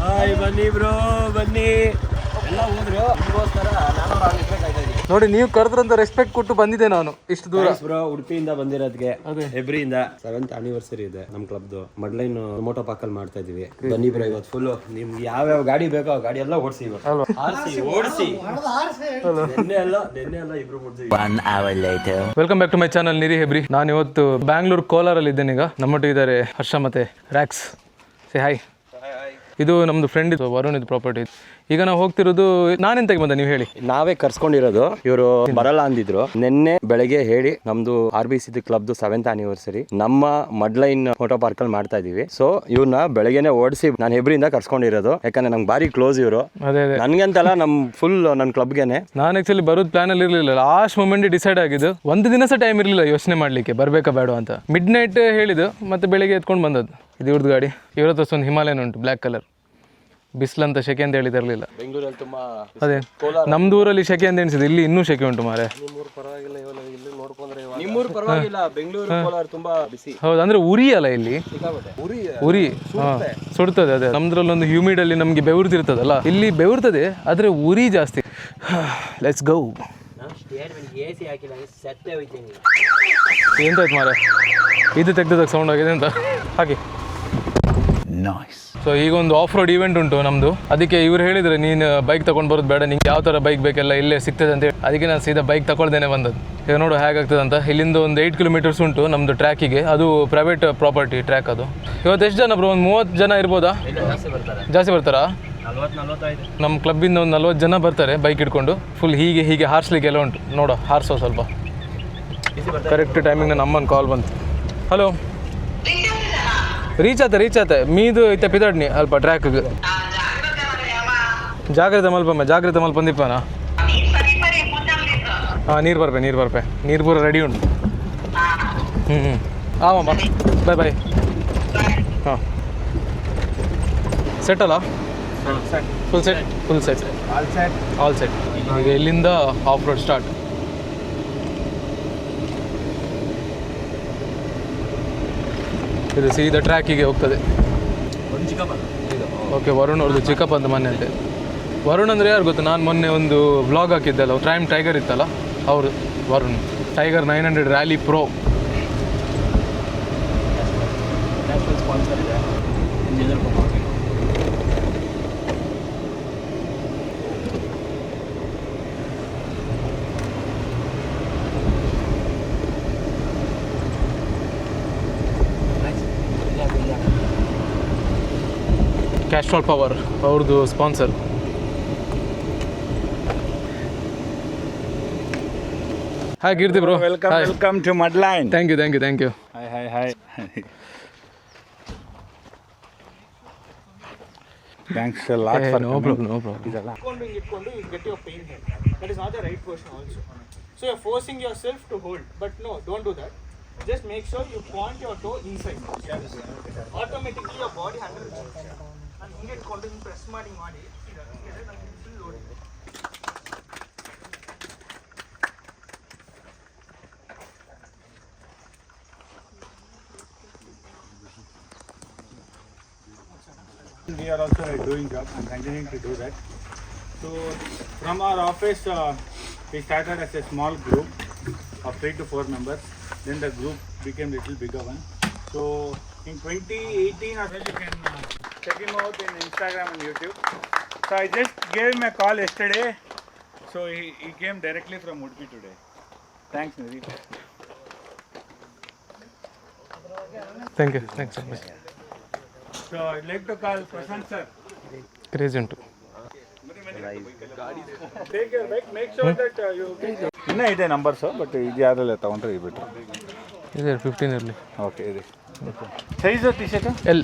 Hi ಬನ್ನಿ bro ಬನ್ನಿ. ಎಲ್ಲ ಹೋದ್ರು ನಿಮಗೋಸ್ಕರ ನಾನು ಆಗ್ಬೇಕಾಯ್ತಾ ಇದ್ದೀನಿ. ನೋಡಿ ನೀವು ಕರೆದ್ರಂತ ರೆಸ್ಪೆಕ್ಟ್ ಕೊಟ್ಟು ಬಂದಿದ್ದೆ ನಾನು ಇಷ್ಟು ದೂರ. ಬ್ರೋ ಉಡುಪಿಯಿಂದ ಬಂದಿರೋದಕ್ಕೆ ಹೆಬ್ರಿಯಿಂದ 7th ಆನಿವರ್ಸರಿ ಇದೆ ನಮ್ಮ ಕ್ಲಬ್ದು. ಮಡ್ಲೈನ್ ಮೋಟೋ ಪಾರ್ಕಲ್ಲಿ ಮಾಡ್ತಾ ಇದೀವಿ. ಬನ್ನಿ ಬ್ರೋ ಇವತ್ತು ಫುಲ್ ನಿಮ್ಗೆ ಯಾವ್ಯಾವ ಗಾಡಿ ಬೇಕೋ ಆ ಗಾಡಿ ಎಲ್ಲ ಓಡಿಸಿ ಓಡಿಸಿ. ನೆನ್ನೆ ಎಲ್ಲ ಇಬ್ರು ಓಡಿಸಿ. 1 hour later. Welcome back to my channel Niri Hebri. ನಾನು ಇವತ್ತು ಬ್ಯಾಂಗ್ಳೂರ್ ಕೋಲಾರಲ್ಲಿ ಇದ್ದೇನೆ. ಈಗ ನಮ್ಮೊಟ್ಟಿಗೆ ಇದ್ದಾರೆ ಹರ್ಷ ಮತ್ತೆ ರ್ಯಾಕ್ಸ್. Say hi. ಇದು ನಮ್ದು ಫ್ರೆಂಡ್ ಇದು ವರುಣ್ ಇದು ಪ್ರಾಪರ್ಟಿ. ಈಗ ನಾವು ಹೋಗ್ತಿರೋದು ನಾನೆಂತಾಗಿ ಬಂದ ನೀವು ಹೇಳಿ. ನಾವೇ ಕರ್ಸ್ಕೊಂಡಿರೋದು, ಇವರು ಬರಲ್ಲ ಅಂದಿದ್ರು. ನಿನ್ನೆ ಬೆಳಗ್ಗೆ ಹೇಳಿ ನಮ್ದು RBC ಕ್ಲಬ್ದು 7th ಆನಿವರ್ಸರಿ ನಮ್ಮ ಮಡ್ಲೈನ್ ಮೋಟೋ ಪಾರ್ಕ್ ಅಲ್ಲಿ ಮಾಡ್ತಾ ಇದೀವಿ. ಸೊ ಇವ್ರನ್ನ ಬೆಳಗ್ಗೆನೆ ಓಡಿಸಿ ನಾನು ಹೆಬ್ರಿಯಿಂದ ಕರ್ಸ್ಕೊಂಡಿರೋದು. ಯಾಕಂದ್ರೆ ನಂಗೆ ಬಾರಿ ಕ್ಲೋಸ್ ಇವರು. ಅದೇ ನನ್ಗಂತಲ್ಲ ನಮ್ ಫುಲ್ ನನ್ನ ಕ್ಲಬ್ಗೆನೆ. ನಾನು ಆಕ್ಚುಲಿ ಬರೋದು ಪ್ಲಾನ್ ಅಲ್ಲಿ ಇರಲಿಲ್ಲ. ಲಾಸ್ಟ್ ಮೂಮೆಂಟ್ ಡಿಸೈಡ್ ಆಗಿದ್ದು. ಒಂದು ದಿನ ಸಹ ಟೈಮ್ ಇರಲಿಲ್ಲ ಯೋಚನೆ ಮಾಡ್ಲಿಕ್ಕೆ ಬರ್ಬೇಕಾ ಬೇಡ ಅಂತ. ಮಿಡ್ ನೈಟ್ ಹೇಳಿದ್ದು ಮತ್ತೆ ಬೆಳಿಗ್ಗೆ ಎತ್ಕೊಂಡು ಬಂದದ್ದು. ಇದು ಇವ್ರದ್ದು ಗಾಡಿ. ಇವ್ರ ಹತ್ರ ಒಂದು ಹಿಮಾಲಯನ್ ಉಂಟು ಬ್ಲ್ಯಾಕ್ ಕಲರ್. ಬಿಸಿಲಂತ ಶೆಕೆ ಅಂತ ಹೇಳಿದಿರಲಿಲ್ಲ. ಬೆಂಗಳೂರಲ್ಲಿ ತುಂಬಾ ಅದೇ ನಮ್ದು ಊರಲ್ಲಿ ಶೆಕೆ ಅಂತ ಎಣಿಸಿದೆ. ಇಲ್ಲಿ ಇನ್ನೂ ಶೆಕೆ ಉಂಟು ಮಾರೆ. ನಿಮ್ಮೂರು ಪರವಾಗಿಲ್ಲ, ಬೆಂಗಳೂರು ಕೋಲಾರ ತುಂಬಾ ಬಿಸಿ. ಹೌದು, ಅಂದ್ರೆ ಉರಿ ಅಲ್ಲ ಇಲ್ಲಿ. ಉರಿ ಸುಡ್ತದೆ. ಅದೇ ನಮ್ದ್ರಲ್ಲಿ ಒಂದು ಹ್ಯೂಮಿಡ್ ಅಲ್ಲಿ ನಮ್ಗೆ ಬೆವರ್ತಿರ್ತದಲ್ಲ, ಇಲ್ಲಿ ಬೆವರ್ತದೆ ಆದ್ರೆ ಉರಿ ಜಾಸ್ತಿ. Let's go. ಎಂತಾಯ್ತು ಮಾರೆ, ಇದು ತೆಗ್ದಾಗ ಸೌಂಡ್ ಆಗಿದೆ ಅಂತ ಹಾಗೆ. ಸೊ ಈಗ ಒಂದು ಆಫ್ ರೋಡ್ ಈವೆಂಟ್ ಉಂಟು ನಮ್ದು. ಅದಕ್ಕೆ ಇವ್ರು ಹೇಳಿದ್ರೆ ನೀನು ಬೈಕ್ ತಗೊಂಡು ಬರೋದು ಬೇಡ, ನಿಂಗೆ ಯಾವ ಥರ ಬೈಕ್ ಬೇಕೆಲ್ಲ ಇಲ್ಲೇ ಸಿಗ್ತದೆ ಅಂತ ಹೇಳಿ ಅದಕ್ಕೆ ನಾನು ಸೀದಾ ಬೈಕ್ ತಗೊಳ್ದೇನೆ ಬಂದದ್ದು. ಈಗ ನೋಡು ಹೇಗಾಗ್ತದೆ ಅಂತ. ಇಲ್ಲಿಂದ ಒಂದು 8 ಕಿಲೋಮೀಟರ್ಸ್ ಉಂಟು ನಮ್ಮದು ಟ್ರ್ಯಾಕಿಗೆ. ಅದು ಪ್ರೈವೇಟ್ ಪ್ರಾಪರ್ಟಿ ಟ್ರ್ಯಾಕ್ ಅದು. ಇವತ್ತು ಎಷ್ಟು ಜನ ಬ್ರೋ? ಒಂದು 30 ಜನ ಇರ್ಬೋದಾ? ಜಾಸ್ತಿ ಬರ್ತಾರಾ? ನಮ್ಮ ಕ್ಲಬ್ಬಿಂದ ಒಂದು 40 ಜನ ಬರ್ತಾರೆ ಬೈಕ್ ಇಟ್ಕೊಂಡು. ಫುಲ್ ಹೀಗೆ ಹಾರಿಸ್ಲಿಕ್ಕೆ ಎಲ್ಲ ಉಂಟು. ನೋಡೋ ಹಾರಿಸೋ ಸ್ವಲ್ಪ. ಕರೆಕ್ಟ್ ಟೈಮಿಂಗ್ ನಮ್ಮನ್ನು ಕಾಲ್ ಬಂತು. ಹಲೋ, ರೀಚ್ ಆತ ಮೀದು ಐತೆ ಪಿದಾಡ್ನಿ ಅಲ್ಪ ಟ್ರ್ಯಾಕ್ಗೆ. ಜಾಗ್ರತೆ ಮಲ್ಪ ಬಂದಿಪ್ಪನಾ? ಹಾಂ, ನೀರು ಬರ್ಪೆ ನೀರು ಪೂರ ರೆಡಿ ಉಂಟು. ಆಮಮ್ಮ ಬಾಯ್. ಹಾಂ, ಸೆಟ್ ಅಲ್ಲ? Full set all set. ಈಗ ಇಲ್ಲಿಂದ ಆಫ್ ರೋಡ್ ಸ್ಟಾರ್ಟ್. ಇದು ಸೀದಾ ಟ್ರ್ಯಾಕಿಗೆ ಹೋಗ್ತದೆ. ಓಕೆ, ವರುಣ್ ಅವ್ರದ್ದು ಚಿಕ್ಕಪ್ಪ ಅಂತ ಮೊನ್ನೆ ಅಂತೆ. ವರುಣ್ ಅಂದರೆ ಯಾರು ಗೊತ್ತು? ನಾನು ಮೊನ್ನೆ ಒಂದು ವ್ಲಾಗ್ ಹಾಕಿದ್ದೆಲ್ಲ, ಟೈಗರ್ ಇತ್ತಲ್ಲ, ಅವರು Varun. Tiger 900 rally pro. Castrol power ಅವ್ರದ್ದು sponsor. Hi Keerthi bro. Welcome to mudline. Thank you. Hi. Thanks a lot for no problem. ಇದಲ್ಲ ಇಟ್ಕೊಂಡು you get your pain here. That is not the right position also. So you're forcing yourself to hold, but no, don't do that. Just make sure you point your toe inside. Automatically your body 100%. And ಹಿಂಗೆ ಇಟ್ಕೊಂಡು press ಮಾಡಿ full load. We are also doing job and continuing to do that. So from our office we started as a small group of 3 to 4 members. Then the group became little bigger one. So in 2018 you can check him out in Instagram and YouTube. So I just gave him a call yesterday. So he came directly from Udupi today. Thanks Nidhi. Thank you so much. So I'd like to call Prashant sir. Craze ಉಂಟು. Take your bike, make sure that you ಇನ್ನೂ ಇದೆ numbers, but ಇದು ಯಾರೆಲ್ಲ ತೊಗೊಂಡ್ರೆ ಇದ್ಬಿಟ್ಟು ಇದೆ 15 ಇರಲಿ. Okay, ಇದೆ size T shirt L.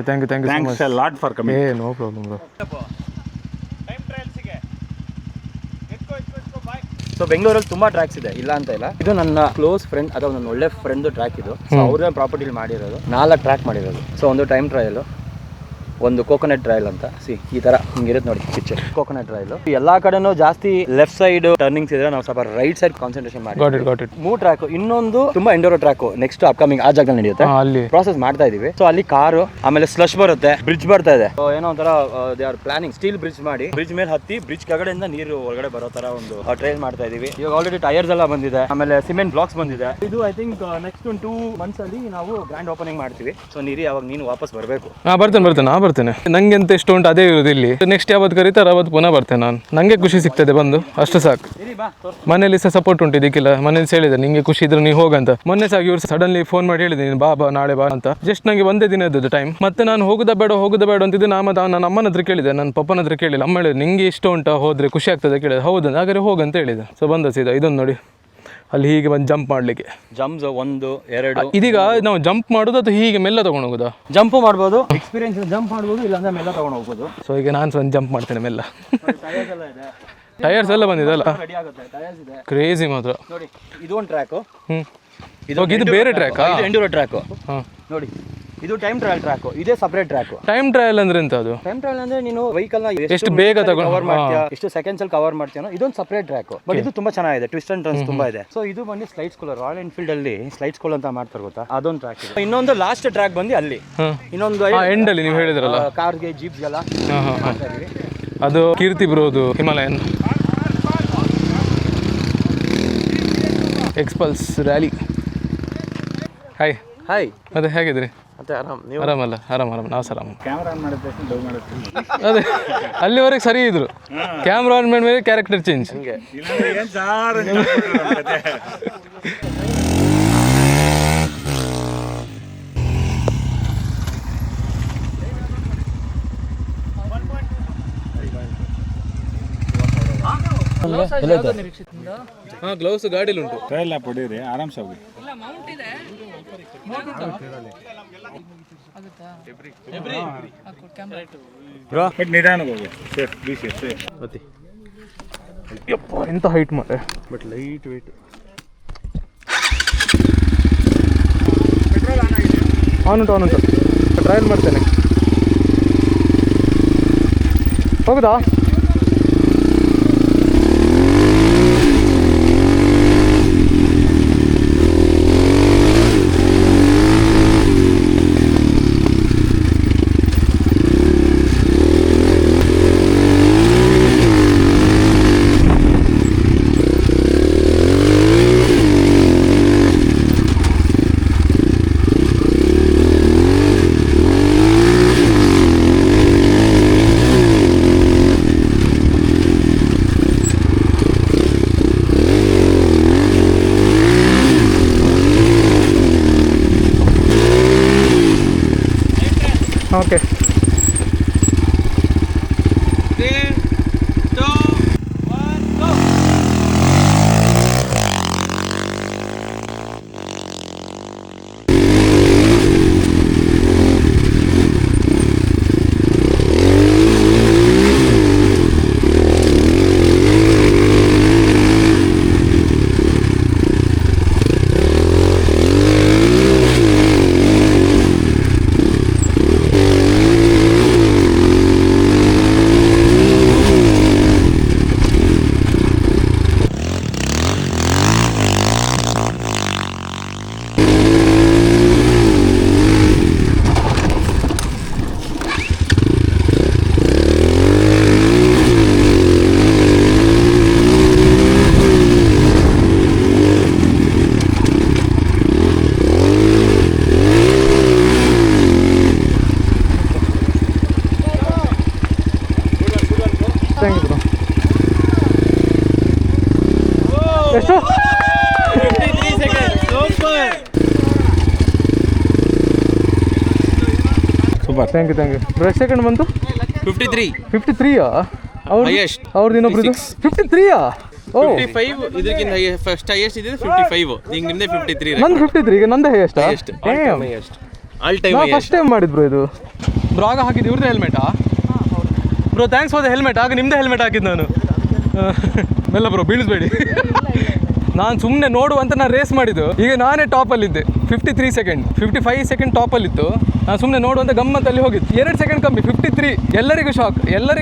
Thank you so much. Thanks a lot for coming. Hey, no problem bro. Time ಟ್ರಯಲ್ಸ್ಗೆ ಸೊ ಬೆಂಗಳೂರಲ್ಲಿ ತುಂಬಾ ಟ್ರ್ಯಾಕ್ಸ್ ಇದೆ, ಇಲ್ಲ ಅಂತ ಇಲ್ಲ. ಇದು ನನ್ನ ಕ್ಲೋಸ್ ಫ್ರೆಂಡ್ ಅಥವಾ ನನ್ನ ಒಳ್ಳೆ ಫ್ರೆಂಡ್ ಟ್ರ್ಯಾಕ್ ಇದು. ಸೊ ಅವ್ರನ್ನ ಪ್ರಾಪರ್ಟಿಲಿ ಮಾಡಿರೋದು 4 ಟ್ರ್ಯಾಕ್ ಮಾಡಿರೋದು. ಸೊ ಒಂದು ಟೈಮ್ ಟ್ರಯಲ್ ಒಂದು ಕೋಕೋನಟ್ ಟ್ರಯಲ್ ಅಂತ ಈ ತರ ಹಿಂಗಿರುತ್ತೆ ನೋಡಿ ಪಿಕ್ಚರ್. ಕೋಕೋನಟ್ ಟ್ರಯಲ್ ಎಲ್ಲಾ ಕಡೆನೂ ಜಾಸ್ತಿ ಲೆಫ್ಟ್ ಸೈಡ್ ಟರ್ನಿಂಗ್ಸ್ ಇದ್ರೆ ನಾವು ಸ್ವಲ್ಪ ರೈಟ್ ಸೈಡ್ ಕಾನ್ಸಂಟ್ರೇಷನ್ ಮಾಡಿ. ಗಾಟ್ ಇಟ್ 3 ಟ್ರ್ಯಾಕ್, ಇನ್ನೊಂದು ತುಂಬಾ ಎಂಡೋರೋ ಟ್ರ್ಯಾಕ್ ನೆಕ್ಸ್ಟ್ ಅಪ್ಕಮಿಂಗ್ ಆ ಜಾಗದಲ್ಲಿ ನಡೆಯುತ್ತೆ. ಅಲ್ಲಿ ಪ್ರಾಸೆಸ್ ಮಾಡ್ತಾ ಇದೀವಿ. ಸೊ ಅಲ್ಲಿ ಕಾರು, ಆಮೇಲೆ ಸ್ಲಶ್ ಬರುತ್ತೆ, ಬ್ರಿಡ್ಜ್ ಬರ್ತಾ ಇದೆ. ಏನೋ ಒಂಥರ they are planning steel bridge ಮಾಡಿ ಬ್ರಿಡ್ಜ್ ಮೇಲೆ ಹತ್ತಿ ಬ್ರಿಡ್ಜ್ ಕೆಳಗಡೆಯಿಂದ ನೀರು ಒಳಗಡೆ ಬರೋ ತರ ಒಂದು ಟ್ರೈಲ್ ಮಾಡ್ತಾ ಇದೀವಿ. ಇವಾಗ ಆಲ್ರೆಡಿ ಟೈರ್ಸ್ ಎಲ್ಲ ಬಂದಿದೆ, ಆಮೇಲೆ ಸಿಮೆಂಟ್ ಬ್ಲಾಕ್ಸ್ ಬಂದಿದೆ. ಇದು ಐ ಥಿಂಕ್ ನೆಕ್ಸ್ಟ್ 2 months ಅಲ್ಲಿ ನಾವು ಗ್ರ್ಯಾಂಡ್ ಓಪನಿಂಗ್ ಮಾಡ್ತೀವಿ. ಸೊ ನೀರಿ ಅವಾಗ ನೀನು ವಾಪಸ್ ಬರಬೇಕು. ಬರ್ತೇನೆ. ನಂಗೆ ಅಂತ ಎಷ್ಟು ಉಂಟು ಅದೇ ಇರೋದು ಇಲ್ಲಿ. ನೆಕ್ಸ್ಟ್ ಯಾವತ್ತು ಕರೀತಾರೆ ಅವತ್ತು ಪುನಃ ಬರ್ತೇನೆ ನಾನು. ನಂಗೆ ಖುಷಿ ಸಿಗ್ತದೆ ಬಂದು, ಅಷ್ಟು ಸಾಕು. ಮನೇಲಿ ಸಹ ಸಪೋರ್ಟ್ ಉಂಟು ಇದಕ್ಕಿಲ್ಲ. ಮನೇಲಿ ಹೇಳಿದೆ ನಿಂಗೆ ಖುಷಿ ಇದ್ರೆ ನೀವು ಹೋಗಂತ. ಮೊನ್ನೆ ಸಹ ಇವ್ರು ಸಡನ್ಲಿ ಫೋನ್ ಮಾಡಿ ಹೇಳಿದೆ ನೀನು ಬಾ ನಾಳೆ ಬಾ ಅಂತ. ಜಸ್ಟ್ ನಂಗೆ ಒಂದೇ ದಿನ ಇದ್ದದ್ದು ಟೈಮ್. ಮತ್ತೆ ನಾನು ಹೋಗುದ ಬೇಡ ಅಂತಿದ್ದೆ. ನನ್ನ ಅಮ್ಮನ ಹತ್ರ ಕೇಳಿದೆ, ನನ್ನ ಪಪ್ಪನ ಹತ್ರ ಕೇಳಿಲ್ಲ. ಅಮ್ಮ ಹೇಳಿದೆ ನಿಂಗೆ ಇಷ್ಟ ಉಂಟಾ ಹೋದ್ರೆ ಖುಷಿ ಆಗ್ತದೆ ಕೇಳಿದೆ. ಹೌದು ಹಾಗಾದ್ರೆ ಹೋಗಂತ ಹೇಳಿದೆ. ಸೊ ಬಂದ ಸೀದಾ ಇದೊಂದು ನೋಡಿ, ಅಲ್ಲಿ ಹೀಗೆ ಬಂದು ಜಂಪ್ ಮಾಡ್ಲಿಕ್ಕೆ. ಜಂಪ್ಸ್ 1 2 ಇದೀಗ ನಾವು ಜಂಪ್ ಮಾಡೋದು ಅಥವಾ ಹೀಗೆ ಮೆಲ್ಲ ತಗೊಂಡು ಹೋಗೋದಾ? ಜಂಪ್ ಮಾಡ್ಬೋದು, ಎಕ್ಸ್ಪೀರಿಯನ್ಸ್ ಜಂಪ್ ಮಾಡ್ಬೋದು, ಇಲ್ಲಾಂದ್ರೆ ಮೆಲ್ಲ ತಗೊಂಡು ಹೋಗ್ಬೋದು. ಸೊ ಈಗ ನಾನು ಒಂದು ಜಂಪ್ ಮಾಡ್ತೇನೆ ಮೆಲ್ಲ. ಟೈರ್ಸ್ ಎಲ್ಲ ಇದೆ, ಟೈರ್ಸ್ ಎಲ್ಲ ಬಂದಿದೆ ಅಲ್ಲ, ರೆಡಿ ಆಗುತ್ತೆ. ಟೈರ್ಸ್ ಇದೆ, ಕ್ರೇಜಿ ಮಾತ್ರ. ನೋಡಿ ಇದು ಒಂದು ಟ್ರ್ಯಾಕು. ಇದು ಬೇರೆ ಟ್ರ್ಯಾಕ್, ಎಂಡ್ಯೂರೋ ಟ್ರ್ಯಾಕು. ಹಾಂ ನೋಡಿ ಇದು ಟೈಮ್ ಟ್ರಯಲ್ ಟ್ರ್ಯಾಕ್, ಇದೇ ಸಪರೇಟ್ ಟ್ರ್ಯಾಕ್. ಟೈಮ್ ಟ್ರಯಲ್ ಅಂದ್ರೆ ಎಂತ ಅದು? ಟೈಮ್ ಟ್ರಯಲ್ ಅಂದ್ರೆ ನೀನು ವೆಹಿಕಲ್ ನ ಎಷ್ಟು ಬೇಗ ಕವರ್ ಮಾಡ್ತೀಯಾ, ಎಷ್ಟು ಸೆಕೆಂಡ್ಸ್ ಅಲ್ಲಿ ಕವರ್ ಮಾಡ್ತೀಯೋ, ಇದೊಂದು ಸಪರೇಟ್ ಟ್ರ್ಯಾಕ್. ಬಟ್ ಇದು ತುಂಬಾ ಚೆನ್ನಾಗಿದೆ, ಟ್ವಿಸ್ಟ್ ಅಂಡ್ ಟರ್ನ್ಸ್ ತುಂಬಾ ಇದೆ. ಸೊ ಇದು ಬಂದು ಸ್ಲೈಡ್ ಸ್ಕೂಲ್, ರಾಯಲ್ ಎನ್ಫೀಲ್ಡ್ ಅಲ್ಲಿ ಸ್ಲೈಡ್ ಸ್ಕೂಲ್ ಅಂತ ಮಾಡ್ತಾರೆ ಗೊತ್ತಾ, ಅದೊಂದು ಟ್ರ್ಯಾಕ್ ಇದೆ. ಇನ್ನೊಂದು ಲಾಸ್ಟ್ ಟ್ರ್ಯಾಕ್ ಬಂದು ಅಲ್ಲಿ, ಇನ್ನೊಂದು ಎಂಡ್ ಅಲ್ಲಿ ನೀವು ಹೇಳಿದ್ರಲ್ಲ ಕಾರ್ಗೆ ಜೀಪ್ಸ್ಗೆಲ್ಲ. ಅದು ಕೀರ್ತಿ ಬ್ರೋದು ಹಿಮಾಲಯನ್ ಎಕ್ಸ್ಪಲ್ಸ್ ರ್ಯಾಲಿ. ಹಾಯ್ ಮತ್ತೆ ಹೇಗಿದ್ರಿ? ಮತ್ತೆ ಆರಾಮಲ್ಲ? ಆರಾಮ್ ನಾವು ಸಹ ಆರಾಮ. ಕ್ಯಾಮ್ರಾ ಆನ್ ಮಾಡಿದ ತಕ್ಷಣ ಡೌ ಮಾಡುತ್ತೆ. ಅದೇ ಅಲ್ಲಿವರೆಗೆ ಸರಿ ಇದ್ರು, ಕ್ಯಾಮ್ರಾ ಆನ್ ಮೇಲೆ ಕ್ಯಾರೆಕ್ಟರ್ ಚೇಂಜ್. ಇಲ್ಲಾಂದ್ರೆ ಏನ್ ಸಾರ್ ಅಂತ ಗ್ಲೌಸ್ ಗಾಡಿಲಿ ಉಂಟು. ಟ್ರಯಲ್ ಆ್ಯಪ್ ಹೊಡೀರಿ, ಆರಾಮ್ಸೆ ಹೋಗಿ. ಬಟ್ ನಿಧಾನಕ್ಕೆ ಹೋಗಿ, ಸೇಫ್ ಬಿ ಸೇಫ್. ಯಪ್ಪ ಎಂತ ಹೈಟ್ ಮಾರೆ, ಬಟ್ ಲೈಟ್ ವೇಟ್. ಆನ್ ಉಂಟು ಟ್ರಯಲ್ ಮಾಡ್ತೇನೆ. ಹೋಗುದಾ? ಓಕೆ ಎಷ್ಟು? Super, thank you. ಎಷ್ಟು ಸೆಕೆಂಡ್ ಬಂತು? 53ಯಾ? ಅವ್ರದ್ದು ಇನ್ನೊಬ್ರು 53ಯಾ? ಓ 55 ಇದಕ್ಕಿಂತ ಫಸ್ಟ್ ಹೈಯೆಸ್ಟ್ ಇದೆ 55, ಈಗ ನಿಮ್ದೇ 53. ನಂದು 53, ಈಗ ನಂದೇ highest. All time first time ಮಾಡಿದ್ರು ಇದು. ಬ್ರೋ ಆಗ ಹಾಕಿದ್ದು ಇವ್ರದ್ದು ಹೆಲ್ಮೆಟಾ? Bro thanks for the helmet. ಆಗ ನಿಮ್ಮದೇ ಹೆಲ್ಮೆಟ್ ಹಾಕಿದ್ದು ನಾನು. ಮೆಲ್ಲ ಬ್ರೋ, ಬೀಳಿಸ್ಬೇಡಿ. ನಾನು ಸುಮ್ಮನೆ ನೋಡುವಂತ ನಾನು ರೇಸ್ ಮಾಡಿದ್ದು. ಈಗ ನಾನೇ ಟಾಪಲ್ಲಿದ್ದೆ 53 ಸೆಕೆಂಡ್, 55 ಸೆಕೆಂಡ್ ಟಾಪಲ್ಲಿತ್ತು. ನಾನು ಸುಮ್ಮನೆ ನೋಡುವಂತ ಗಮ್ಮತ್ತಲ್ಲಿ ಹೋಗಿದ್ದು. 2 ಸೆಕೆಂಡ್ ಕಮ್ಮಿ 53. ಎಲ್ಲರಿಗೂ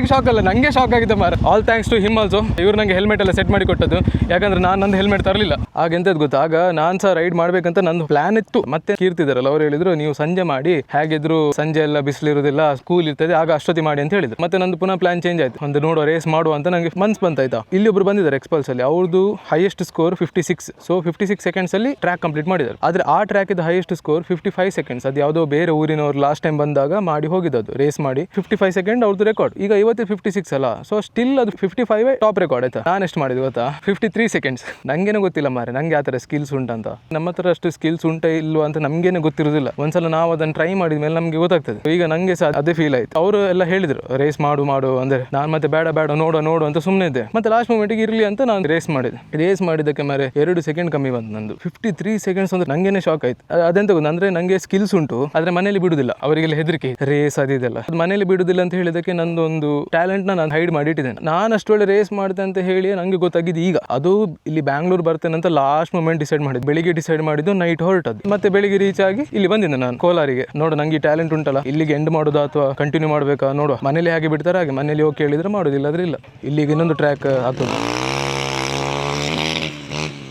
ಶಾಕ್ ಅಲ್ಲ, ನನಗೆ ಶಾಕ್ ಆಗಿದೆ ಮಾರ. All thanks to him also. ಇವ್ರು ನನಗೆ ಹೆಲ್ಮೆಟ್ ಎಲ್ಲ ಸೆಟ್ ಮಾಡಿ ಕೊಟ್ಟದ್ದು. ಯಾಕಂದ್ರೆ ನಾನು ನಂದು ಹೆಲ್ಮೆಟ್ ತರಲಿಲ್ಲ. ಆಗ ಎಂತದ್ದು ಗೊತ್ತಾ, ಆಗ ನಾನು ಸಹ ರೈಡ್ ಮಾಡ್ಬೇಕಂತ ನಂದು ಪ್ಲಾನ್ ಇತ್ತು. ಮತ್ತೆ ಕೀರ್ತಿದಾರಲ್ಲ ಅವ್ರು ಹೇಳಿದ್ರು, ನೀವು ಸಂಜೆ ಮಾಡಿ, ಹೇಗಿದ್ರು ಸಂಜೆ ಎಲ್ಲ ಬಿಸಿಲಿರೋದಿಲ್ಲ, ಸ್ಕೂಲ್ ಇರ್ತದೆ, ಆಗ ಅಷ್ಟೊತ್ತಿ ಮಾಡಿ ಅಂತ ಹೇಳಿದ್ರು. ಮತ್ತೆ ನಂದು ಪುನಃ ಪ್ಲಾನ್ ಚೇಂಜ್ ಆಯ್ತು. ಒಂದು ನೋಡುವ ರೇಸ್ ಮಾಡುವ ಅಂತ ನನಗೆ ಮನ್ಸು ಬಂತಾಯ್ತಾ. ಇಲ್ಲಿ ಒಬ್ರು ಬಂದಿದ್ದಾರೆ ಎಕ್ಸ್ಪಲ್ಸ್ ಅಲ್ಲಿ, ಅವ್ರದ್ದು ಹೈಯೆಸ್ಟ್ ಸ್ಕೋರ್ 56. ಸೊ 56 ಸೆಕೆಂಡ್ಸ್ ಅಲ್ಲಿ ಟ್ರ್ಯಾಕ್ ಕಂಪ್ಲೀಟ್ ಮಾಡಿದ್ದಾರೆ. ಆದ್ರೆ ಆ ಟ್ರ್ಯಾಕ್ ಇದ್ದು ಹೈಯೆಸ್ಟ್ ಸ್ಕೋರ್ 55 ಸೆಕೆಂಡ್ಸ್. ಅದು ಯಾವುದೋ ಬೇರೆ ಊರಿನವ್ರು ಲಾಸ್ಟ್ ಟೈಮ್ ಬಂದಾಗ ಮಾಡಿ ಹೋಗಿದ್ದು, ರೇಸ್ ಮಾಡಿ 55 ಸೆಕೆಂಡ್ ಅವ್ರದ್ದು ರೆಕಾರ್ಡ್. ಈಗ ಇವತ್ತು 56 ಅಲ್ಲ, ಸೊ ಸ್ಟಿಲ್ ಅದು 55 ಟಾಪ್ ರೆಕಾರ್ಡ್ ಆಯ್ತಾ. ನಾನು ಎಷ್ಟು ಮಾಡಿದೆ ಗೊತ್ತಾ, 53 ಸೆಕೆಂಡ್ಸ್. ನಂಗೇನೆ ಗೊತ್ತಿಲ್ಲ ಮಾರೆ, ನಂಗೆ ಆ ಥರ ಸ್ಕಿಲ್ಸ್ ಉಂಟಂತ. ನಮ್ಮ ಹತ್ರ ಅಷ್ಟು ಸ್ಕಿಲ್ಸ್ ಉಂಟ ಇಲ್ವಾ ಅಂತ ನಮ್ಗೇನೆ ಗೊತ್ತಿರೋದಿಲ್ಲ. ಒಂದ್ಸಲ ನಾವು ಅದನ್ನು ಟ್ರೈ ಮಾಡಿದ ಮೇಲೆ ನಮಗೆ ಗೊತ್ತಾಗ್ತದೆ. ಈಗ ನಂಗೆ ಸಹ ಅದೇ ಫೀಲ್ ಆಯ್ತು. ಅವರು ಎಲ್ಲ ಹೇಳಿದ್ರು ರೇಸ್ ಮಾಡು ಅಂದ್ರೆ ನಾನು ಮತ್ತೆ ಬೇಡ ನೋಡು ಅಂತ ಸುಮ್ಮನೆ ಇದ್ದೆ. ಮತ್ತೆ ಲಾಸ್ಟ್ ಮೂಮೆಂಟ್ಗೆ ಇರಲಿ ಅಂತ ನಾನು ರೇಸ್ ಮಾಡಿದೆ. ರೇಸ್ ಮಾಡಿದ್ದಕ್ಕೆ ಮಾರೆ 2 ಸೆಕೆಂಡ್ ಕಮ್ಮಿ ಬಂತು ನಂದು. 53 ಸೆಕೆಂಡ್ಸ್ ಅಂದ್ರೆ ನಂಗೇನೆ ಶಾಕ್ ಆಯ್ತು. ಅದೆಂತ ಗೊತ್ತು ಅಂದ್ರೆ, ನಂಗೆ ಸ್ಕಿಲ್ಸ್ ಉಂಟು ಆದ್ರೆ ಮನೇಲಿ ಬಿಡುದಿಲ್ಲ. ಅವರಿಗೆಲ್ಲ ಹೆದರಿಕೆ, ರೇಸ್ ಅದಿದೆಲ್ಲ. ಮನೇಲಿ ಬಿಡುದಿಲ್ಲ ಅಂತ ಹೇಳಿದಕ್ಕೆ ನಂದೊಂದು ಟ್ಯಾಲೆಂಟ್ ನಾನು ಹೈಡ್ ಮಾಡಿಟ್ಟಿದ್ದೇನೆ. ನಾನು ಅಷ್ಟು ಒಳ್ಳೆ ರೇಸ್ ಮಾಡಿದೆ ಅಂತ ಹೇಳಿ ನಂಗೆ ಗೊತ್ತಾಗಿದ್ದು ಈಗ. ಅದು ಇಲ್ಲಿ ಬ್ಯಾಂಗ್ಳೂರ್ ಬರ್ತೇನೆ ಅಂತ ಲಾಸ್ಟ್ ಮೂಮೆಂಟ್ ಡಿಸೈಡ್ ಮಾಡಿದ್ದು. ಬೆಳಿಗ್ಗೆ ಡಿಸೈಡ್ ಮಾಡಿದ್ದು, ನೈಟ್ ಹೊರಟದ್ದು. ಮತ್ತೆ ಬೆಳಿಗ್ಗೆ ರೀಚ್ ಆಗಿ ಇಲ್ಲಿ ಬಂದಿದ್ದೆ ನಾನು ಕೋಲಾರಿಗೆ. ನೋಡು ನಂಗೆ ಟ್ಯಾಲೆಂಟ್ ಉಂಟಲ್ಲ, ಇಲ್ಲಿಗೆ ಎಂಡ್ ಮಾಡೋದಾ ಅಥವಾ ಕಂಟಿನ್ಯೂ ಮಾಡಬೇಕಾ ನೋಡುವ. ಮನೇಲಿ ಹಾಗೆ ಬಿಡ್ತಾರೆ ಹಾಗೆ, ಮನೇಲಿ ಹೋಗಿ ಕೇಳಿದ್ರೆ ಮಾಡೋದಿಲ್ಲ, ಆದ್ರೆ ಇಲ್ಲ. ಇಲ್ಲಿಗೆ ಇನ್ನೊಂದು ಟ್ರ್ಯಾಕ್ ಆಗ್ತದೆ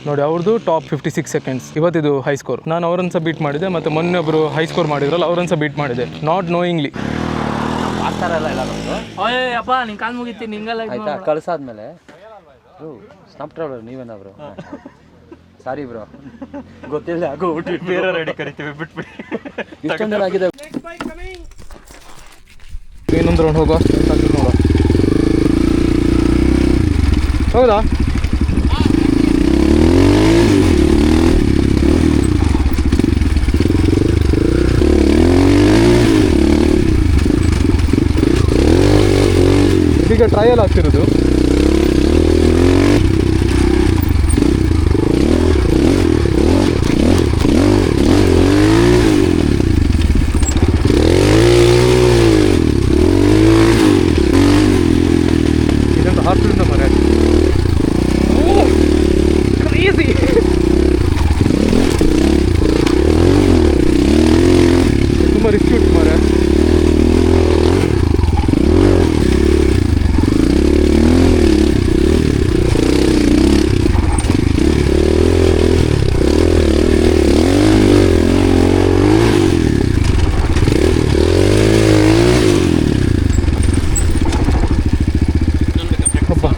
ನೋಡಿ. ಅವ್ರದ್ದು ಟಾಪ್ 56 ಸೆಕೆಂಡ್ಸ್. ಇವತ್ತಿದು ಹೈ ಸ್ಕೋರ್. ನಾನು ಅವರನ್ನು ಸಹ ಬೀಟ್ ಮಾಡಿದೆ. ಮತ್ತು ಮೊನ್ನೆ ಒಬ್ಬರು ಹೈ ಸ್ಕೋರ್ ಮಾಡಿದ್ರಲ್ಲ, ಅವರನ್ನು ಸಹ ಬೀಟ್ ಮಾಡಿದೆ, ನಾಟ್ ನೋಯಿಂಗ್ಲಿ. ಆಗ್ತಾರಲ್ಲ ಎಲ್ಲ ನಮ್ಮದು. ಅಪ್ಪ ನಿಂಗೆ ಕಾಲು ಮುಗಿತಿ ನಿಂಗೆಲ್ಲ ಆಯ್ತಾ, ಕಳ್ಸಾದ್ಮೇಲೆ ಸ್ನಾಪ್ ಟ್ರಾವೆಲರ್ ನೀವೇನಾ ಬ್ರೋ? ಸಾರಿ ಬ್ರೋ, ಗೊತ್ತಿಲ್ಲ. ಆಗೋ ಬೇರೆ ರೆಡಿ ಕರಿತೀವಿ, ಬಿಟ್ಬಿಡಿ. ಇಷ್ಟೊಂದು ಆಗಿದೆ. ಇನ್ನೊಂದು ರೌಂಡ್ ಹೋಗೋ ನೋಡುವ. ಹೌದಾ? ಈಗ ಟ್ರಯಲ್ ಆಗ್ತಿರೋದು. ಇದೊಂದು ಹಾಸ್ಪಿಟಲ್ ಮರ, ಕ್ರೇಜಿ. ತುಂಬ ರಿಸ್ಕ್ ಉಂಟು ಮರ.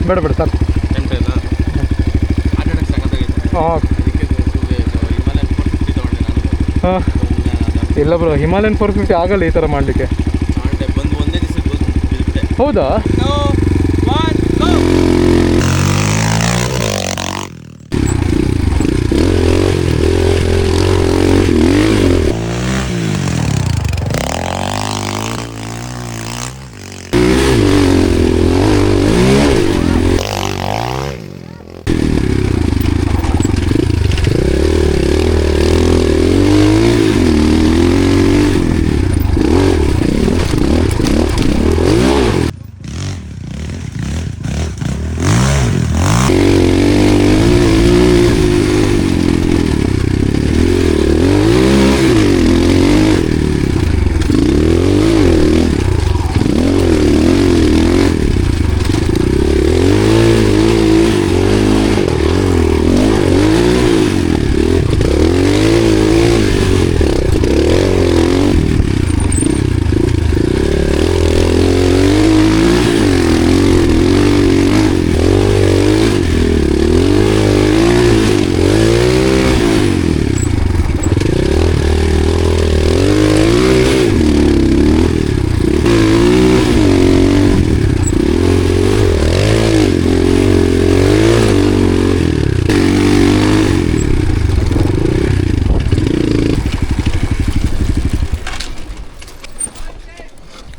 ಬೇಡ ಸಾಕು. ಹಾಂ ಇಲ್ಲ ಬ್ರೋ, ಹಿಮಾಲಯನ್ 450 ಆಗಲ್ಲ ಈ ಥರ ಮಾಡಲಿಕ್ಕೆ. ಹೌದಾ?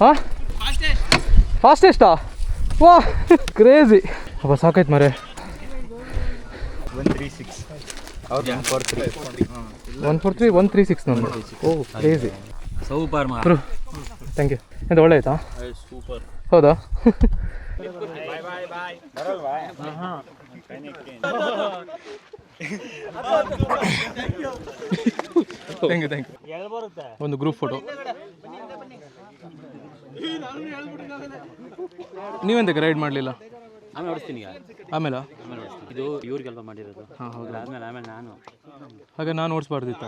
ಹಾಂ ಫಾಸ್ಟೆಸ್ಟಾ? ವಾ ಕ್ರೇಜಿ. ಅಪ್ಪ ಸಾಕಾಯ್ತು ಮರೆ. 143 136 ನಂದು. Oh crazy. ಸೂಪರ್ ಮಾ. Thank you. ಎಂತ ಒಳ್ಳೆ ಆಯ್ತಾ? ಸೂಪರ್. ಹೌದಾ? ಥ್ಯಾಂಕ್ ಯು ಒಂದು ಗ್ರೂಪ್ ಫೋಟೋ. ನೀವೆಂತಕ್ಕೆ ರೈಡ್ ಮಾಡಲಿಲ್ಲ? ಆಮೇಲೆ ಹೊಡಿಸ್ತೀನಿ ಈಗ. ಆಮೇಲೆ ಇದು ಇವ್ರಿಗೆಲ್ಲ ಮಾಡಿರೋದು. ಹಾಂ ಹೌದು. ಆಮೇಲೆ ನಾನು ಹಾಗೆ ನಾನು ಓಡಿಸ್ಬಾರ್ದಿತ್ತ?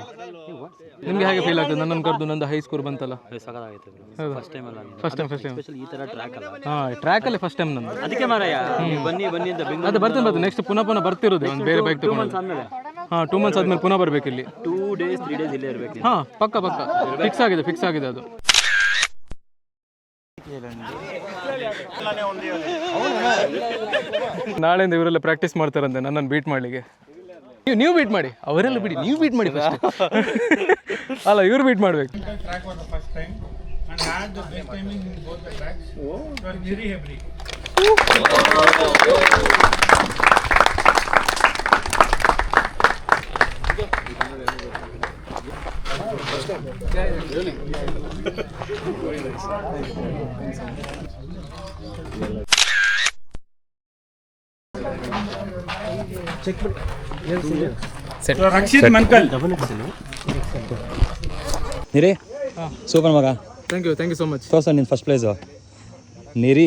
ನಿಮಗೆ ಹೇಗೆ ಫೀಲ್ ಆಗ್ತದೆ ನನ್ನನ್ನು ಕರೆದು ನಂದು ಹೈ ಸ್ಕೋರ್ ಬಂತಲ್ಲ? ಸಗದಾಗೈತೆ ಫಸ್ಟ್ ಟೈಮ್ ಅಲ್ಲ. ಫಸ್ಟ್ ಟೈಮ್ ಸ್ಪೆಷಲ್ ಈ ಥರ ಟ್ರ್ಯಾಕ್ ಅಲ್ಲ. ಹಾಂ ಟ್ರ್ಯಾಕಲ್ಲಿ ಫಸ್ಟ್ ಟೈಮ್ ನಂದು. ಅದಕ್ಕೆ ಮಾರಾಯ ಬನ್ನಿ ಅಂತ ಬೆಂಗಳೂರು ಅದು ಬರ್ತೇನೆ ನೆಕ್ಸ್ಟ್ ಪುನಃ ಬರ್ತಿರೋದು ಒಂದು ಬೇರೆ ಬೈಕ್ ತಗೊಂಡು. ಆದಮೇಲೆ ಹಾಂ 2 months ಆದ್ಮೇಲೆ ಪುನಃ ಬರಬೇಕು ಇಲ್ಲಿ. 2 days 3 days ಇಲ್ಲೇ ಇರಬೇಕು. ಹಾಂ ಪಕ್ಕ ಫಿಕ್ಸ್ ಆಗಿದೆ ಅದು. ನಾಳೆಯಿಂದ ಇವರೆಲ್ಲ ಪ್ರಾಕ್ಟೀಸ್ ಮಾಡ್ತಾರಂತೆ ನನ್ನನ್ನು ಬೀಟ್ ಮಾಡಲಿಕ್ಕೆ. ನೀವು ಬೀಟ್ ಮಾಡಿ, ಅವರೆಲ್ಲ ಬಿಡಿ, ನೀವು ಬೀಟ್ ಮಾಡಿ ಫಸ್ಟ್. ಅಲ್ಲ ಇವ್ರು ಬೀಟ್ ಮಾಡ್ಬೇಕು. Track for the first time and had the best timing in both the tracks. It was very heavy. Rakshit Mankal. Niri super ಮಗ. Thank you so much. ತೋರ್ಸ ನಿನ್ನ ಫಸ್ಟ್ ಪ್ಲೇಸು. ನಿರಿ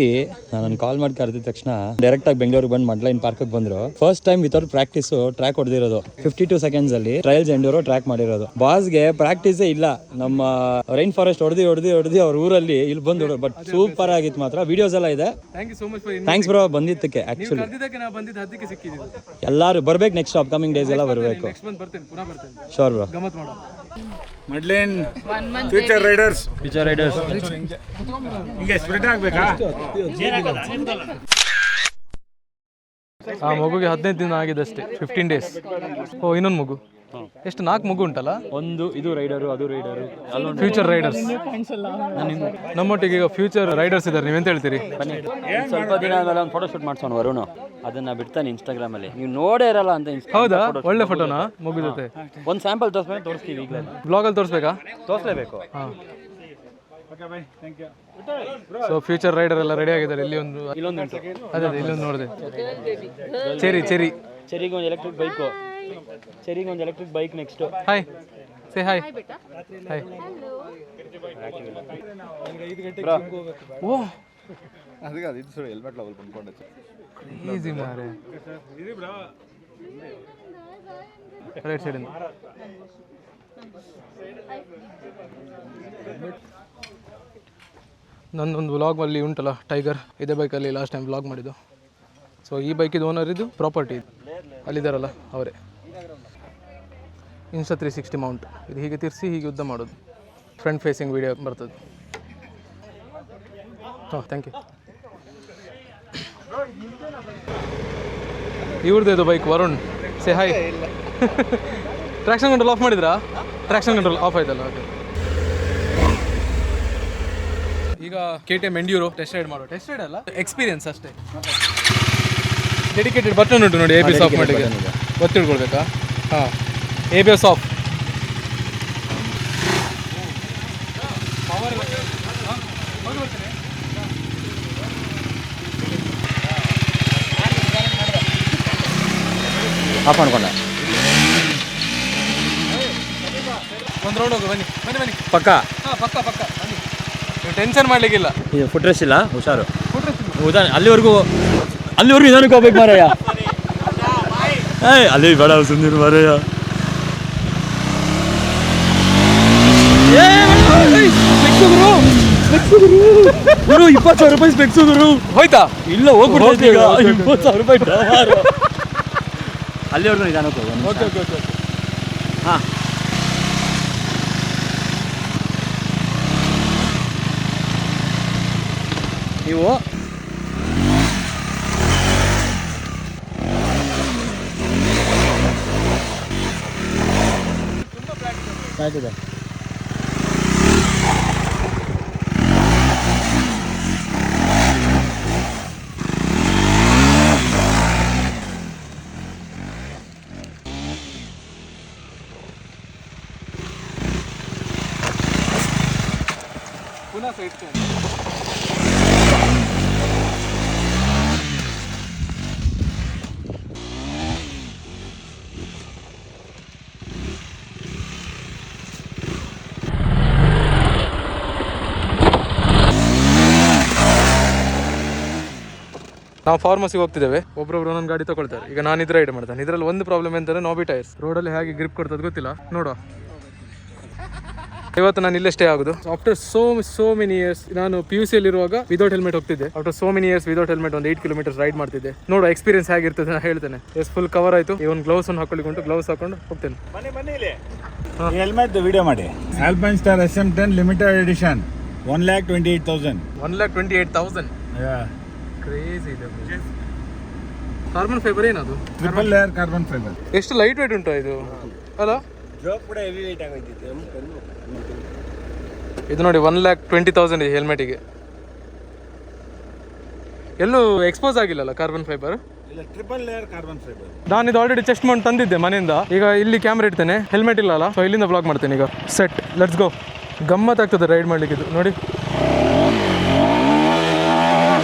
ನಾನು ಕಾಲ್ ಮಾಡಿ ಕರೆದಿದ ತಕ್ಷಣ ಡೈರೆಕ್ಟ್ ಆಗಿ ಬೆಂಗಳೂರಿಗೆ ಬಂದು ಮಡ್ಲೈನ್ ಪಾರ್ಕ್ ಬಂದ್ರು. First time without practice track ಹೊಡೆದಿರೋದು. 52 seconds ಅಲ್ಲಿ ಟ್ರಯಲ್ಸ್ ಎಂಡೂರೋ ಟ್ರ್ಯಾಕ್ ಮಾಡಿರೋದು. ಬಾಸ್ಗೆ ಪ್ರಾಕ್ಟೀಸೇ ಇಲ್ಲ. ನಮ್ಮ ರೈನ್ ಫಾರೆಸ್ಟ್ ಹೊಡೆದಿ ಅವ್ರ ಊರಲ್ಲಿ ಇಲ್ಲಿ ಬಂದು ಬಟ್ ಸೂಪರ್ ಆಗಿತ್ತು ಮಾತ್ರ. ವಿಡಿಯೋಸ್ ಎಲ್ಲ ಇದೆ. ಥ್ಯಾಂಕ್ಸ್ ಬ್ರೋ ಬಂದಿದ್ದಕ್ಕೆ. ಆಕ್ಚುಲಿ ಎಲ್ಲರೂ ಬರ್ಬೇಕು ನೆಕ್ಸ್ಟ್ ಅಪ್ಕಮಿಂಗ್ ಡೇಸ್ ಎಲ್ಲ ಬರಬೇಕು. Sure bro. Madeleine, future riders. ಹಿಂಗೆ ಸ್ಪ್ರೆಡ್ ಆಗ್ಬೇಕಾ? ಆ ಮಗುಗೆ 15 ದಿನ ಆಗಿದೆ ಅಷ್ಟೇ, 15 days. ಓ ಇನ್ನೊಂದು ಮಗು. ಎಷ್ಟು 4 ಮಗು ಉಂಟಲ್ಲ? ಒಂದು ಇದು ರೈಡರು, ಅದು ರೈಡರು, ಫ್ಯೂಚರ್ ರೈಡರ್ಸ್. ನಮ್ಮೊಟ್ಟಿಗೆ ಈಗ ಫ್ಯೂಚರ್ ರೈಡರ್ಸ್ ಇದ್ದಾರೆ. ನೀವೆಂತ ಹೇಳ್ತೀರಿ? ಬನ್ನಿ ಸ್ವಲ್ಪ ದಿನ ಆದ್ಮೇಲೆ ಒಂದು ಫೋಟೋ ಶೂಟ್ ಮಾಡ್ಸೋಣ ವರುಣ್. ಅದನ್ನ ಬಿಡ್ತಾನೆ ಇನ್ಸ್ಟಾಗ್ರಾಮ್ ಅಲ್ಲಿ. ನೀವು ನೋಡೇ ಇರಲ್ಲ ಅಂತ. ಹೌದಾ? ಒಳ್ಳೆ ಫೋಟೋನಾ ಮಗು ಜೊತೆ? ಒಂದು ಸ್ಯಾಂಪಲ್ ತೋರಿಸ್ತೀವಿ ಈಗಲೇ. ಬ್ಲಾಗಲ್ಲಿ ತೋರಿಸ್ಬೇಕಾ? ತೋರಿಸಲೇಬೇಕು. ಹಾಂ. ಸೊ ಫ್ಯೂಚರ್ ರೈಡರ್ ಎಲ್ಲ ರೆಡಿ ಆಗಿದ್ದಾರೆ. ಇಲ್ಲಿ ಒಂದು ಇಲ್ಲೊಂದು ಅದೇ ಇಲ್ಲೊಂದು ನೋಡಿದೆ. ಚೆರಿಗೆ ಒಂದು electric bike. Bike next. Hi say hi. Hi. ಓ ಈಸಿ ಮಾರೆ. ರೈಟ್ ಸೈಡ್ ನಂದೊಂದು ವ್ಲಾಗ್ ಅಲ್ಲಿ ಉಂಟಲ್ಲ ಟೈಗರ್, ಇದೇ ಬೈಕಲ್ಲಿ ಲಾಸ್ಟ್ ಟೈಮ್ ವ್ಲಾಗ್ ಮಾಡಿದ್ದು. ಸೊ ಈ ಬೈಕಿದು ಓನರ್ ಇದು ಪ್ರಾಪರ್ಟಿ ಅಲ್ಲಿದ್ದಾರಲ್ಲ ಅವರೇ. Insta 360 mount. ಇದು ಹೀಗೆ ತಿರ್ಸಿ ಹೀಗೆ ಉದ್ದ ಮಾಡೋದು. ಫ್ರಂಟ್ ಫೇಸಿಂಗ್ ವಿಡಿಯೋ ಬರ್ತದೆ. ಹಾಂ ಥ್ಯಾಂಕ್ ಯು. ಇವ್ರದ್ದು ಇದು bike Varun. Say hi. Traction control off ಮಾಡಿದ್ರಾ? ಟ್ರಾಕ್ಷನ್ ಕಂಟ್ರೋಲ್ ಆಫ್ ಆಯ್ತಲ್ಲ. ಓಕೆ. ಈಗ KTM ಎಂಡ್ಯೂರೋ ಟೆಸ್ಟ್ ರೈಡ್ ಮಾಡೋ. ಟೆಸ್ಟ್ ರೈಡ್ ಅಲ್ಲ, ಎಕ್ಸ್ಪೀರಿಯನ್ಸ್ ಅಷ್ಟೇ. ಡೆಡಿಕೇಟೆಡ್ ಬಟನ್ ಉಂಟು ನೋಡಿ ABS ಆಫ್ ಮಾಡಲಿಕ್ಕೆ. ಗೊತ್ತಿಡ್ಕೊಳ್ಬೇಕಾ? ಹಾಂ ABS ಆಫ್. ಆಫ್ ಮಾಡ್ಕೊಂಡ. ಒಂದು ರೌಂಡ್ ಹೋಗು. ಬನ್ನಿ ಪಕ್ಕ. ಹಾಂ ಪಕ್ಕ ಬನ್ನಿ. ನೀವು ಟೆನ್ಷನ್ ಮಾಡಲಿಕ್ಕಿಲ್ಲ. ಇದು ಫುಟ್ ರೆಸ್ಟ್ ಇಲ್ಲ, ಹುಷಾರು. ಅಲ್ಲಿವರೆಗೂ ನಿಧಾನಕ್ಕೆ ಹೋಗ್ಬೇಕು ಮಾರಾಯ. ಅಲ್ಲಿ ಬೇಡ ಸುಂದಿರು ಮಾರಾಯ. ಗುರು 20,000 ರೂಪಾಯಿ ಸ್ಪೆಕ್ಸು ಗುರು. ಹೋಯ್ತಾ? ಇಲ್ಲ ಹೋಗ್ಬಿಟ್ಟು ಈಗ 20,000 ರೂಪಾಯಿ ಡಾರು. ಅಲ್ಲಿವರೆಗೂ ನಿಧಾನಕ್ಕೆ ಹೋಗೋಣ. ಓಕೆ. ಹಾಂ ನೀವು ಆಯ್ತದೆ. ಪುನಃ ಸೈಡ್ ನಾವು ಫಾರ್ಮಸಿಗೆ ಹೋಗ್ತಿದ್ದೇವೆ, ಒಬ್ಬರೊಬ್ರು ಒಂದೊಂದು ಗಾಡಿ ತಗೊಳ್ತಾರೆ. ಈಗ ನಾನು ಇದು ರೈಡ್ ಮಾಡ್ತಾನೆ. ಇದರಲ್ಲಿ ಒಂದು ಪ್ರಾಬ್ಲಮ್ ಎಂದರೆ ನೋಬಿ ಟೈರ್ಸ್. ರೋಡಲ್ಲಿ ಹೇಗೆ ಗ್ರಿಪ್ ಕೊಡ್ತದೆ ಗೊತ್ತಿಲ್ಲ, ನೋಡುವ. ಇವತ್ತು ನಾನು ಇಲ್ಲೇ ಸ್ಟೇ ಆಗೋದು. After so many years. ನಾನು PUC ಇರುವಾಗ ವಿದೌಟ್ ಹೆಲ್ಮೆಟ್ ಹೋಗ್ತಿದ್ದೆ. After so many years without helmet ಒಂದು 8 ಕಿಲೋಮೀಟರ್ ರೈಡ್ ಮಾಡ್ತಿದ್ದೆ. ನೋಡೋ ಎಕ್ಸ್ಪೀರಿಯನ್ಸ್ ಹೇಗಿರ್ತದೆ ನಾನು ಹೇಳ್ತೇನೆ. ಫುಲ್ ಕವರ್ ಆಯಿತು. ಈ ಒಂದು ಗ್ಲೌಸ್ ಅನ್ನು ಹಾಕೊಳ್ಳಿಕೊಂಡು ಗ್ಲೌಸ್ ಹಾಕೊಂಡು ಹೋಗ್ತೇನೆ. ಹೆಲ್ಮೆಟ್ ವಿಡಿಯೋ ಮಾಡಿ. Alpinestars SM10 limited edition 1,28,000. 1,28,000. Crazy ಇದೆ. ಕಾರ್ಬನ್ ಫೈಬರ್ ಏನದು? Triple layer carbon fibre. ಎಷ್ಟು ಲೈಟ್ ವೇಟ್ ಉಂಟು ಇದು ಅಲ್ಲ? ಜೋಬ್ ಕೂಡ ಹೆವಿ ವೇಟ್ ಆಗೋಯ್ತಿದೆ. ಇದು ನೋಡಿ 1,20,000 ಹೆಲ್ಮೆಟಿಗೆ. ಎಲ್ಲೂ ಎಕ್ಸ್ಪೋಸ್ ಆಗಿಲ್ಲಲ್ಲ ಕಾರ್ಬನ್ ಫೈಬರ್? ಇಲ್ಲ, ಟ್ರಿಪಲ್ ಲೇಯರ್ ಕಾರ್ಬನ್ ಫೈಬರ್. ನಾನು ಇದು ಆಲ್ರೆಡಿ ಚೆಸ್ಟ್ ಮಾಡಿ ತಂದಿದ್ದೆ ಮನೆಯಿಂದ. ಈಗ ಇಲ್ಲಿ ಕ್ಯಾಮ್ರಾ ಇಡ್ತೇನೆ, ಹೆಲ್ಮೆಟ್ ಇಲ್ಲಲ್ಲ, ಸೊ ಇಲ್ಲಿಂದ ಬ್ಲಾಗ್ ಮಾಡ್ತೇನೆ. ಈಗ ಸೆಟ್, ಲೆಟ್ಸ್ ಗೋ. ಗಮ್ಮತ್ತಾಗ್ತದೆ ರೈಡ್ ಮಾಡ್ಲಿಕ್ಕೆ. ಇದು ನೋಡಿ,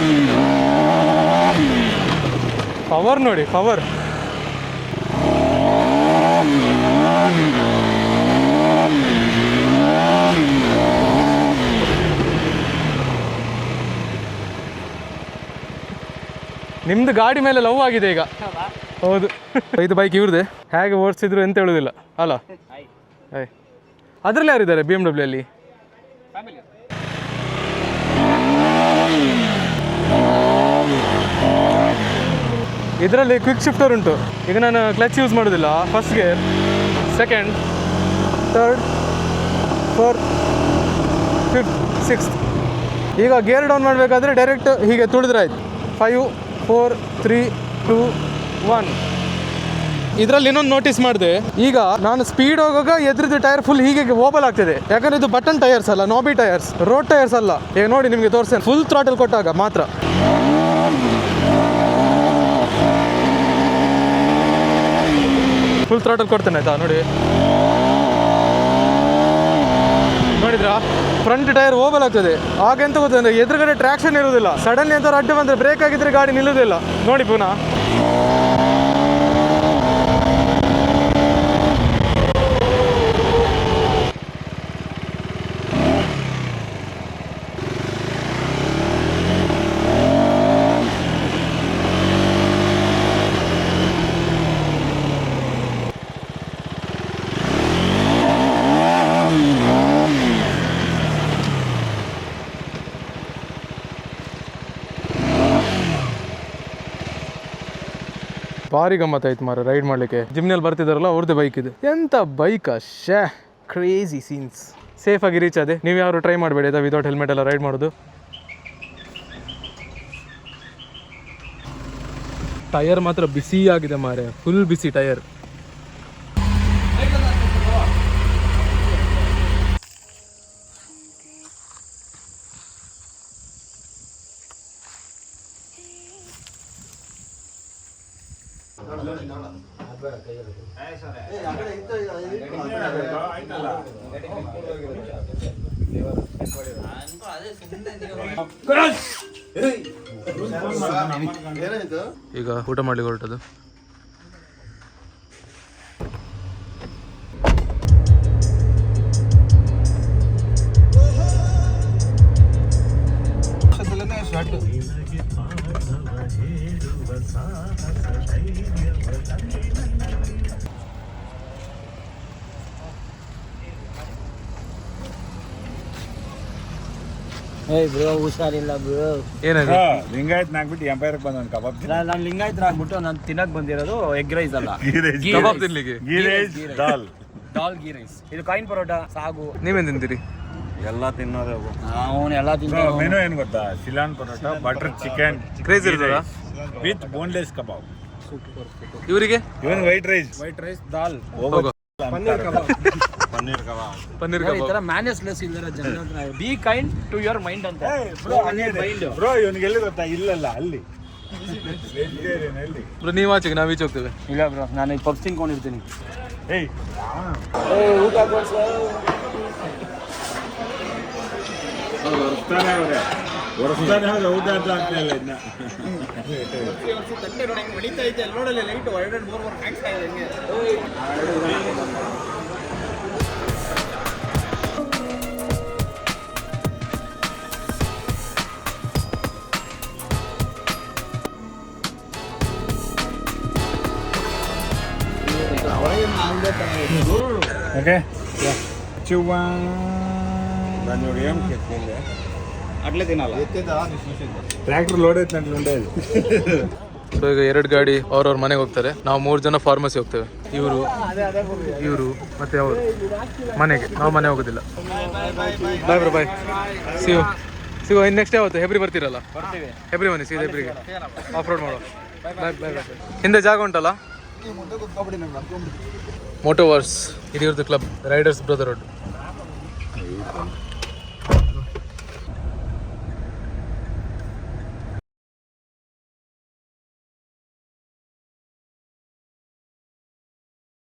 ಪವರ್ ನೋಡಿ, ಪವರ್. ನಿಮ್ದು ಗಾಡಿ ಮೇಲೆ ಲವ್ ಆಗಿದೆ ಈಗ. ಹೌದು. ಇದು ಬೈಕ್ ಇವ್ರದೆ. ಹೇಗೆ ಓಡಿಸಿದ್ರು ಎಂತ ಹೇಳೋದಿಲ್ಲ ಅಲ್ಲ? ಅದರಲ್ಲಿ ಯಾರಿದ್ದಾರೆ BMW ಅಲ್ಲಿ? ಇದರಲ್ಲಿ ಕ್ವಿಕ್ ಶಿಫ್ಟರ್ ಉಂಟು. ಈಗ ನಾನು ಕ್ಲಚ್ ಯೂಸ್ ಮಾಡೋದಿಲ್ಲ. First gear, second, third, fourth, fifth, sixth. ಈಗ ಗೇರ್ ಡೌನ್ ಮಾಡಬೇಕಾದ್ರೆ ಡೈರೆಕ್ಟ್ ಹೀಗೆ ತುಳಿದ್ರೆ ಆಯ್ತು. 5, 4, 3, 2, 1. ಇದರಲ್ಲಿ ಇನ್ನೊಂದು ನೋಟಿಸ್ ಮಾಡಿದೆ. ಈಗ ನಾನು ಸ್ಪೀಡ್ ಹೋಗುವಾಗ ಎದ್ರದ್ದು ಟೈರ್ ಫುಲ್ ಹೀಗೆ ಓಬಲ್ ಆಗ್ತಿದೆ. ಯಾಕಂದ್ರೆ ಇದು ಬಟನ್ ಟೈರ್ಸ್ ಅಲ್ಲ, ನೋಬಿ ಟೈರ್ಸ್, ರೋಡ್ ಟೈರ್ಸ್ ಅಲ್ಲ. ಈಗ ನೋಡಿ ನಿಮಗೆ ತೋರಿಸ್ತೇನೆ. ಫುಲ್ ಥ್ರಾಟಲ್ ಕೊಟ್ಟಾಗ ಮಾತ್ರ. ಫುಲ್ ಥ್ರಾಟಲ್ ಕೊಡ್ತೇನೆ ಆಯ್ತಾ? ನೋಡಿ, ನೋಡಿದ್ರಾ? ಫ್ರಂಟ್ ಟೈರ್ ಓಬಲ್ ಆಗ್ತದೆ. ಆಗೆಂತ ಗೊತ್ತಂದ್ರೆ ಎದುರುಗಡೆ ಟ್ರಾಕ್ಷನ್ ಇರೋದಿಲ್ಲ. ಸಡನ್ಲಿ ಅಂತ ಅಡ್ಡ ಬಂದರೆ ಬ್ರೇಕ್ ಆಗಿದ್ರೆ ಗಾಡಿ ನಿಲ್ಲೋದಿಲ್ಲ. ನೋಡಿ ಪುನಃ. ಭಾರಿ ಗಮ್ಮತ್ತಾಯ್ತು ಮಾರ ರೈಡ್ ಮಾಡಲಿಕ್ಕೆ. ಜಿಮ್ನಲ್ಲಿ ಬರ್ತಿದಾರಲ್ಲ ಅವ್ರದ್ದೇ ಬೈಕ್ ಇದು. ಎಂಥ ಬೈಕಾ, ಶೇ, ಕ್ರೇಜಿ ಸೀನ್ಸ್. ಸೇಫಾಗಿ ರೀಚ್ ಆದೆ. ನೀವು ಯಾರು ಟ್ರೈ ಮಾಡಬೇಡಿ ಆಯ್ತಾ ವಿದೌಟ್ ಹೆಲ್ಮೆಟ್ ಎಲ್ಲ ರೈಡ್ ಮಾಡೋದು. ಟೈರ್ ಮಾತ್ರ ಬಿಸಿ ಆಗಿದೆ ಮಾರೆ, ಫುಲ್ ಬಿಸಿ ಟೈರ್. ಈಗ ಊಟ ಮಾಡ್ಲಿಕ್ಕೆ ಹೊರಟದು. ಬ್ರೋ ಹುಷಾರಿಲ್ಲ ಬ್ರೋ. ಏನಾಯ್ತು? ಲಿಂಗಾಯತ್ ನಾಗ್ಬಿಟ್ಟು ಎಂಪೈರ್ ಬಂದ ಒಂದು ಕಬಾಬ್. ನಾನು ಲಿಂಗಾಯತ್ ಆಗ್ಬಿಟ್ಟು ನಾನು ತಿನ್ನಕ್ ಬಂದಿರೋದು ಎಗ್ ರೈಸ್ ಅಲ್ಲ, ಕಬಾಬ್ ತಿನ್ಲಿಕ್ಕೆ. ದಾಲ್ ಗೀ ರೈಸ್. ಇದು ಕಾಯಿನ್ ಪರೋಟ, ಸಾಗು. ನೀವೇನ್ ತಿಂತೀರಿ? ಎಲ್ಲ ತಿನ್ನೋದು. ಅವನು ಎಲ್ಲ ತಿಂತಾರೆ. ಮೆನು ಏನು ಗೊತ್ತಾ? Ceylon parotta, butter chicken, craze ಇರ್ತದ ವಿತ್ ಬೋನ್ಲೆಸ್ ಕಬಾಬ್. ಇವರಿಗೆ ಇವನ್ ವೈಟ್ ರೈಸ್, ದಾಲ್, ಪನ್ನೀರ್ ಕಬಾಬ್. ಪನ್ನೀರ್ ಈ ತರ ಮ್ಯಾನೇಜ್ಲೆಸ್ ಇಲ್ಲರ ಜನ. Be kind to your mind ಅಂತ. ಬ್ರೋ ಇವನಿಗೆ ಎಲ್ಲಿ ಗೊತ್ತಾ? ಇಲ್ಲಲ್ಲ, ಅಲ್ಲಿ ಬ್ರೋ ನೀವು ಆಚೆಗೆ ನಾವು ಈಚೆ ಹೋಗ್ತೇವೆ. ಇಲ್ಲ ಬ್ರೋ, ನಾನು ಈ ಪಬ್ಸ್ ತಿನ್ಕೊಂಡಿರ್ತೀನಿ. ಊಟ ಊಟ ಅಂತ ಆಗ್ತಾಯಿಲ್ಲ ಇನ್ನ. ತಟ್ಟೆ ನೋಡಿ ಹೆಂಗೆ ಹೊಡಿತಾ ಇದೆ. ಅಲ್ಲಿ ನೋಡಲ್ಲ ಲೈಟ್ ಹೊರಗಡೆ ಮೂರು ಕಾಣಿಸ್ತಾ ಇದೆ ಹಂಗೆ. Okay? Yeah. Chuwa. ಅಟ್ಲೇ ತಿನ್ನಲ್ಲ ಟ್ರ್ಯಾಕ್ಟರ್ ಲೋಡ್ ಐತೆ ನಂಗೆ ಉಂಡೆ ಸೊ ಈಗ 2 ಗಾಡಿ ಅವ್ರವ್ರ ಮನೆಗೆ ಹೋಗ್ತಾರೆ. ನಾವು 3 ಜನ ಫಾರ್ಮಸಿ ಹೋಗ್ತೇವೆ. ಇವರು ಮತ್ತೆ ಅವರು ಮನೆಗೆ, ನಾವು ಮನೆ ಹೋಗೋದಿಲ್ಲ. ಬಾಯ್ ಬ್ರೋ, ಬಾಯ್. ಸಿಗೋ ಇನ್ನು ನೆಕ್ಸ್ಟ್ ಯಾವತ್ತು ಹೆಬ್ರಿ ಬರ್ತೀರಲ್ಲ? ಹೆಬ್ರಿ ಬನ್ನಿ, ಸೀದಾ ಹೆಬ್ರಿಗೆ ಆಫ್ ರೋಡ್ ಮಾಡೋ. ಬಾಯ್ ಬಾಯ್ ಬಾಯ್. ಹಿಂದೆ ಜಾಗ ಉಂಟಲ್ಲ, ಮೋಟೋ ವರ್ಸ್, ಇದು ಇವ್ರದ್ದು ಕ್ಲಬ್, ರೈಡರ್ಸ್ ಬ್ರದರ್ಹುಡ್.